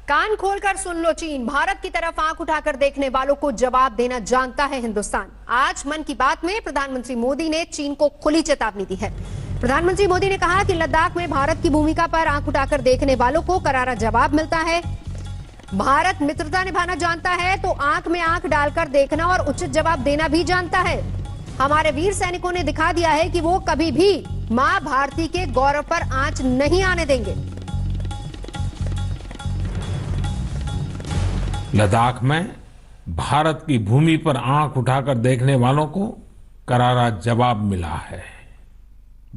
कान खोलकर सुन लो चीन, भारत की तरफ आंख उठाकर देखने वालों को जवाब देना जानता है हिंदुस्तान। आज मन की बात में प्रधानमंत्री मोदी ने चीन को खुली चेतावनी दी है। प्रधानमंत्री मोदी ने कहा कि लद्दाख में भारत की भूमिका पर आंख उठाकर देखने वालों को करारा जवाब मिलता है। भारत मित्रता निभाना जानता है तो आंख में आंख डालकर देखना और उचित जवाब देना भी जानता है। हमारे वीर सैनिकों ने दिखा दिया है कि वो कभी भी मां भारती के गौरव पर आंच नहीं आने देंगे। लद्दाख में भारत की भूमि पर आंख उठाकर देखने वालों को करारा जवाब मिला है।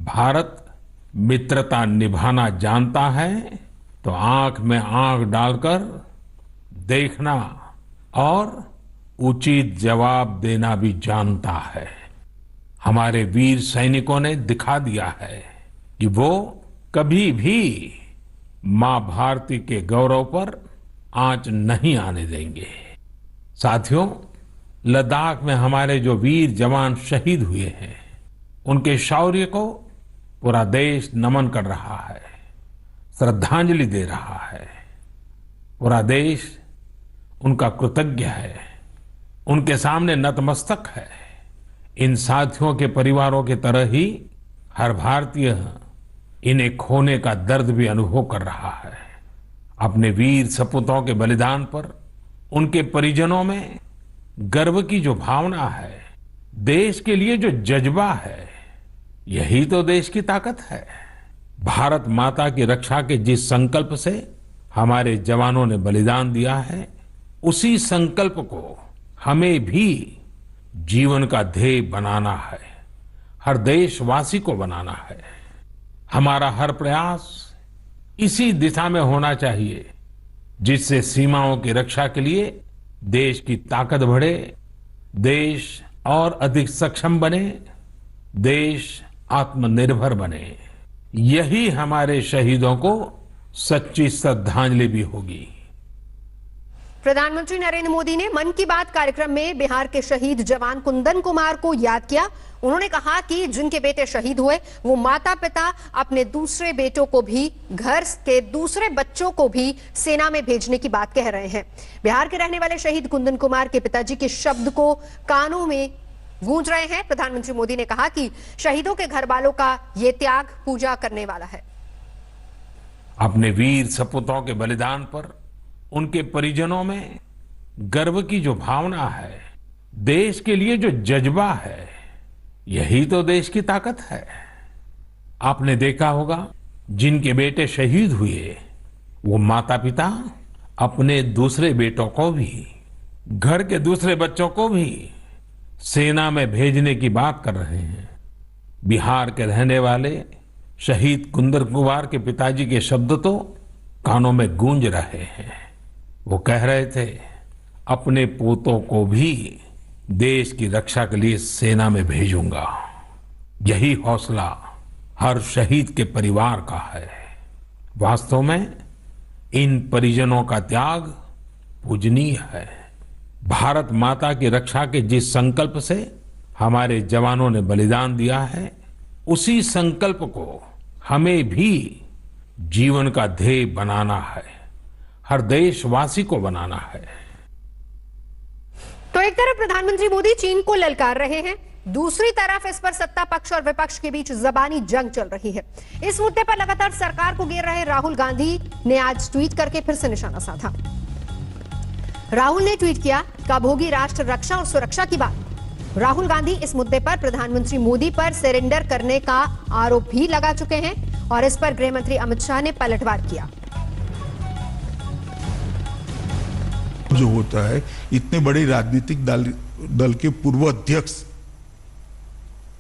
भारत मित्रता निभाना जानता है तो आंख में आंख डालकर देखना और उचित जवाब देना भी जानता है। हमारे वीर सैनिकों ने दिखा दिया है कि वो कभी भी मां भारती के गौरव पर आंच नहीं आने देंगे। साथियों, लद्दाख में हमारे जो वीर जवान शहीद हुए हैं, उनके शौर्य को पूरा देश नमन कर रहा है, श्रद्धांजलि दे रहा है। पूरा देश उनका कृतज्ञ है, उनके सामने नतमस्तक है। इन साथियों के परिवारों की तरह ही हर भारतीय इन्हें खोने का दर्द भी अनुभव कर रहा है। अपने वीर सपूतों के बलिदान पर उनके परिजनों में गर्व की जो भावना है, देश के लिए जो जज्बा है, यही तो देश की ताकत है। भारत माता की रक्षा के जिस संकल्प से हमारे जवानों ने बलिदान दिया है, उसी संकल्प को हमें भी जीवन का ध्येय बनाना है, हर देशवासी को बनाना है। हमारा हर प्रयास इसी दिशा में होना चाहिए, जिससे सीमाओं की रक्षा के लिए देश की ताकत बढ़े, देश और अधिक सक्षम बने, देश आत्मनिर्भर बने। यही हमारे शहीदों को सच्ची श्रद्धांजलि भी होगी। प्रधानमंत्री नरेंद्र मोदी ने मन की बात कार्यक्रम में बिहार के शहीद जवान कुंदन कुमार को याद किया। उन्होंने कहा कि जिनके बेटे शहीद हुए, वो माता पिता अपने दूसरे बेटों को भी, घर के दूसरे बच्चों को भी सेना में भेजने की बात कह रहे हैं। बिहार के रहने वाले शहीद कुंदन कुमार के पिताजी के शब्द को कानों में गूंज रहे हैं। प्रधानमंत्री मोदी ने कहा कि शहीदों के घर वालों का ये त्याग पूजा करने वाला है। अपने वीर सपूतों के बलिदान पर उनके परिजनों में गर्व की जो भावना है, देश के लिए जो जज्बा है, यही तो देश की ताकत है। आपने देखा होगा, जिनके बेटे शहीद हुए, वो माता पिता अपने दूसरे बेटों को भी, घर के दूसरे बच्चों को भी सेना में भेजने की बात कर रहे हैं। बिहार के रहने वाले शहीद कुंदन कुमार के पिताजी के शब्द तो कानों में गूंज रहे हैं। वो कह रहे थे, अपने पोतों को भी देश की रक्षा के लिए सेना में भेजूंगा। यही हौसला हर शहीद के परिवार का है। वास्तव में इन परिजनों का त्याग पूजनीय है। भारत माता की रक्षा के जिस संकल्प से हमारे जवानों ने बलिदान दिया है, उसी संकल्प को हमें भी जीवन का ध्येय बनाना है, हर देशवासी को बनाना है। तो एक तरफ प्रधानमंत्री मोदी चीन को ललकार रहे हैं, दूसरी तरफ इस पर सत्ता पक्ष और विपक्ष के बीच जबानी जंग चल रही है। इस मुद्दे पर लगातार सरकार को घेर रहे राहुल गांधी ने आज ट्वीट करके फिर से निशाना साधा। राहुल ने ट्वीट किया, कब होगी राष्ट्र रक्षा और सुरक्षा की बात। राहुल गांधी इस मुद्दे पर प्रधानमंत्री मोदी पर सरेंडर करने का आरोप भी लगा चुके हैं और इस पर गृह मंत्री अमित शाह ने पलटवार किया। जो होता है, इतने बड़े राजनीतिक दल के पूर्व अध्यक्ष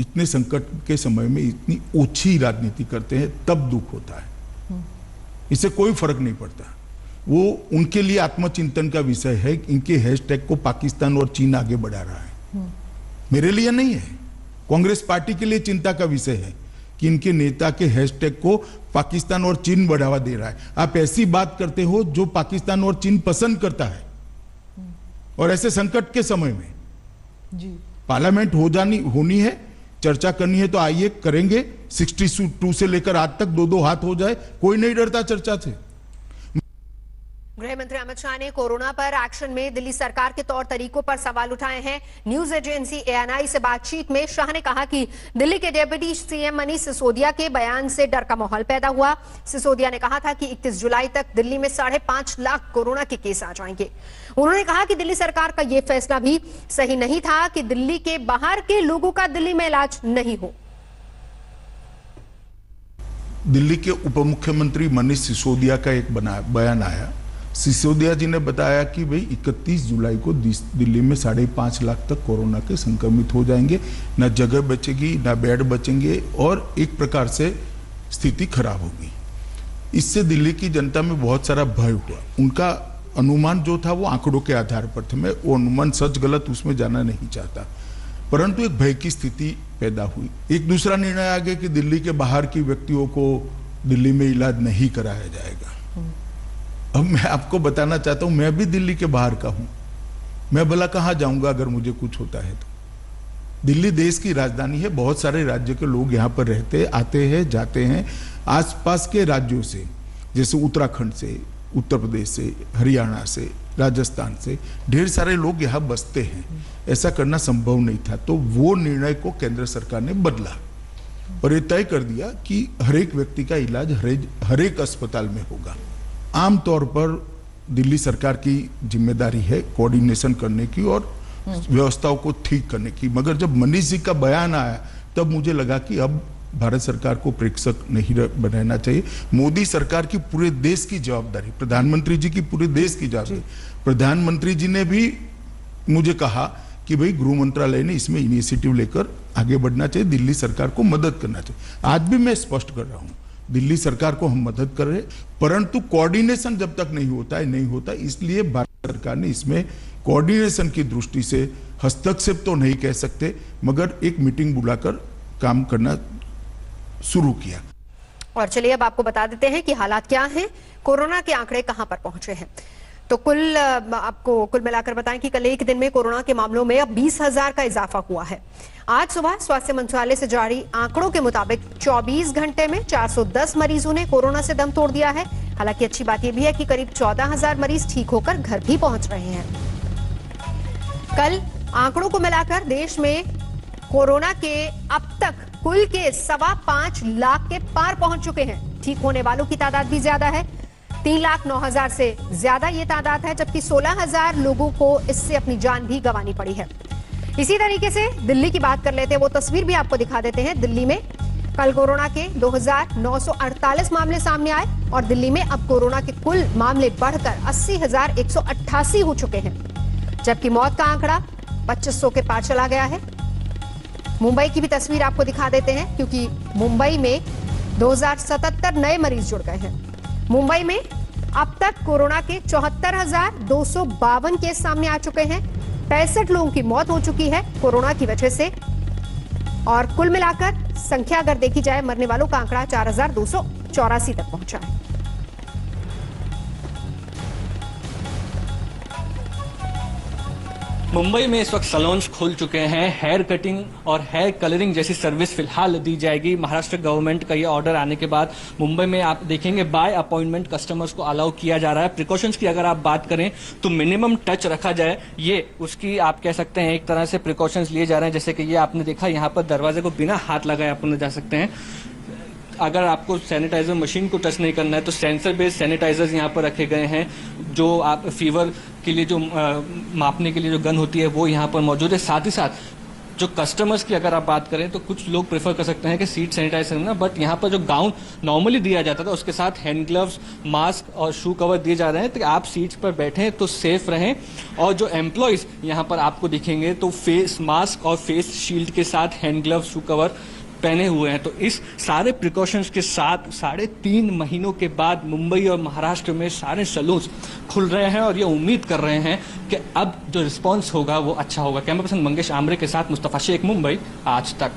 इतने संकट के समय में इतनी ओछी राजनीति करते हैं, तब दुख होता है। इससे कोई फर्क नहीं पड़ता। वो उनके लिए आत्मचिंतन का विषय है। इनके हैशटैग को पाकिस्तान और चीन आगे बढ़ा रहा है, मेरे लिए नहीं है। कांग्रेस पार्टी के लिए चिंता का विषय है कि इनके नेता के हैशटैग को पाकिस्तान और चीन बढ़ावा दे रहा है। आप ऐसी बात करते हो जो पाकिस्तान और चीन पसंद करता है, और ऐसे संकट के समय में जी पार्लियामेंट होनी है, चर्चा करनी है तो आइए करेंगे। 62 से लेकर आज तक 2-2 हाथ हो जाए, कोई नहीं डरता चर्चा से। गृह मंत्री अमित शाह ने कोरोना पर एक्शन में दिल्ली सरकार के तौर तरीकों पर सवाल उठाए हैं। न्यूज एजेंसी ANI से बातचीत में शाह ने कहा कि दिल्ली के डिप्टी CM मनीष सिसोदिया के बयान से डर का माहौल पैदा हुआ। सिसोदिया ने कहा था कि 31 जुलाई तक दिल्ली में 5.5 लाख कोरोना के केस आ जाएंगे। उन्होंने कहा कि दिल्ली सरकार का यह फैसला भी सही नहीं था कि दिल्ली के बाहर के लोगों का दिल्ली में इलाज नहीं हो। दिल्ली के उप मुख्यमंत्री मनीष सिसोदिया का एक बयान आया। सिसोदिया जी ने बताया कि भाई 31 जुलाई को दिल्ली में 5.5 लाख तक कोरोना के संक्रमित हो जाएंगे, न जगह बचेगी न बेड बचेंगे और एक प्रकार से स्थिति खराब होगी। इससे दिल्ली की जनता में बहुत सारा भय हुआ। उनका अनुमान जो था वो आंकड़ों के आधार पर थे। मैं वो अनुमान सच गलत उसमें जाना नहीं चाहता, परंतु एक भय की स्थिति पैदा हुई। एक दूसरा निर्णय आ गया कि दिल्ली के बाहर के व्यक्तियों को दिल्ली में इलाज नहीं कराया जाएगा। अब मैं आपको बताना चाहता हूं, मैं भी दिल्ली के बाहर का हूं। मैं भला कहां जाऊंगा अगर मुझे कुछ होता है तो। दिल्ली देश की राजधानी है, बहुत सारे राज्य के लोग यहां पर रहते, आते हैं, जाते हैं। आसपास के राज्यों से, जैसे उत्तराखंड से, उत्तर प्रदेश से, हरियाणा से, राजस्थान से ढेर सारे लोग यहाँ बसते हैं। ऐसा करना संभव नहीं था, तो वो निर्णय को केंद्र सरकार ने बदला और ये तय कर दिया कि हर एक व्यक्ति का इलाज हर एक अस्पताल में होगा। आमतौर पर दिल्ली सरकार की जिम्मेदारी है कोऑर्डिनेशन करने की और व्यवस्थाओं को ठीक करने की, मगर जब मनीष जी का बयान आया तब मुझे लगा कि अब भारत सरकार को प्रेक्षक नहीं बनाना चाहिए। मोदी सरकार की पूरे देश की जवाबदारी, प्रधानमंत्री जी की पूरे देश की जवाबदारी। प्रधानमंत्री जी ने भी मुझे कहा कि भाई गृह मंत्रालय ने इसमें इनिशिएटिव लेकर आगे बढ़ना चाहिए, दिल्ली सरकार को मदद करना चाहिए। आज भी मैं स्पष्ट कर रहा हूं, दिल्ली सरकार को हम मदद कर रहे हैं, परंतु कोऑर्डिनेशन जब तक नहीं होता, इसलिए भारत सरकार ने इसमें कोऑर्डिनेशन की दृष्टि से हस्तक्षेप तो नहीं कह सकते, मगर एक मीटिंग बुलाकर काम करना शुरू किया। और चलिए अब आपको बता देते हैं कि हालात क्या हैं, कोरोना के आंकड़े कहां पर पहुंचे हैं। तो आपको कुल मिलाकर बताएं कि कल एक दिन में कोरोना के मामलों में अब 20,000 का इजाफा हुआ है। आज सुबह स्वास्थ्य मंत्रालय से जारी आंकड़ों के मुताबिक 24 घंटे में 410 मरीजों ने कोरोना से दम तोड़ दिया है। हालांकि अच्छी बात यह भी है कि करीब 14,000 मरीज ठीक होकर घर भी पहुंच रहे हैं। कल आंकड़ों को मिलाकर देश में कोरोना के अब तक कुल के 5.25 लाख के पार पहुंच चुके हैं। ठीक होने वालों की तादाद भी ज्यादा है, 3,09,000 से ज्यादा ये तादाद है, जबकि 16,000 लोगों को इससे अपनी जान भी गंवानी पड़ी है। इसी तरीके से दिल्ली की बात कर लेते हैं, वो तस्वीर भी आपको दिखा देते हैं। दिल्ली में कल कोरोना के 2,948 मामले सामने आए और दिल्ली में अब कोरोना के कुल मामले बढ़कर 80,188 हो चुके हैं, जबकि मौत का आंकड़ा 2,500 के पार चला गया है। मुंबई की भी तस्वीर आपको दिखा देते हैं, क्योंकि मुंबई में 2,077 नए मरीज जुड़ गए हैं। मुंबई में अब तक कोरोना के 74,252 केस सामने आ चुके हैं। 65 लोगों की मौत हो चुकी है कोरोना की वजह से, और कुल मिलाकर संख्या अगर देखी जाए मरने वालों का आंकड़ा 4,284 तक पहुंचा है। मुंबई में इस वक्त सैलून्स खुल चुके हैं। हेयर कटिंग और हेयर कलरिंग जैसी सर्विस फिलहाल दी जाएगी। महाराष्ट्र गवर्नमेंट का ये ऑर्डर आने के बाद मुंबई में आप देखेंगे बाय अपॉइंटमेंट कस्टमर्स को अलाउ किया जा रहा है। प्रिकॉशंस की अगर आप बात करें तो मिनिमम टच रखा जाए, ये उसकी आप कह सकते हैं एक तरह से प्रिकॉशंस लिए जा रहे हैं। जैसे कि ये आपने देखा, यहाँ पर दरवाजे को बिना हाथ लगाए अपन जा सकते हैं। अगर आपको सैनिटाइजर मशीन को टच नहीं करना है तो सेंसर बेस्ड सैनिटाइजर्स यहाँ पर रखे गए हैं। जो आप फीवर के लिए जो मापने के लिए जो गन होती है वो यहाँ पर मौजूद है। साथ ही साथ जो कस्टमर्स की अगर आप बात करें तो कुछ लोग प्रेफर कर सकते हैं कि सीट सैनिटाइजर ना, बट यहाँ पर जो गाउन नॉर्मली दिया जाता था उसके साथ हैंड ग्लव्स, मास्क और शू कवर दिए जा रहे हैं, तो आप सीट्स पर बैठें तो सेफ रहें। और जो एम्प्लॉयज यहाँ पर आपको दिखेंगे तो फेस मास्क और फेस शील्ड के साथ हैंड ग्लव्स, शू कवर पहने हुए हैं। तो इस सारे प्रिकॉशंस के साथ 3.5 महीनों के बाद मुंबई और महाराष्ट्र में सारे सैलून्स खुल रहे हैं और ये उम्मीद कर रहे हैं कि अब जो रिस्पांस होगा वो अच्छा होगा। कैमरा पर्सन मंगेश आमरे के साथ मुस्तफा शेख, मुंबई, आज तक।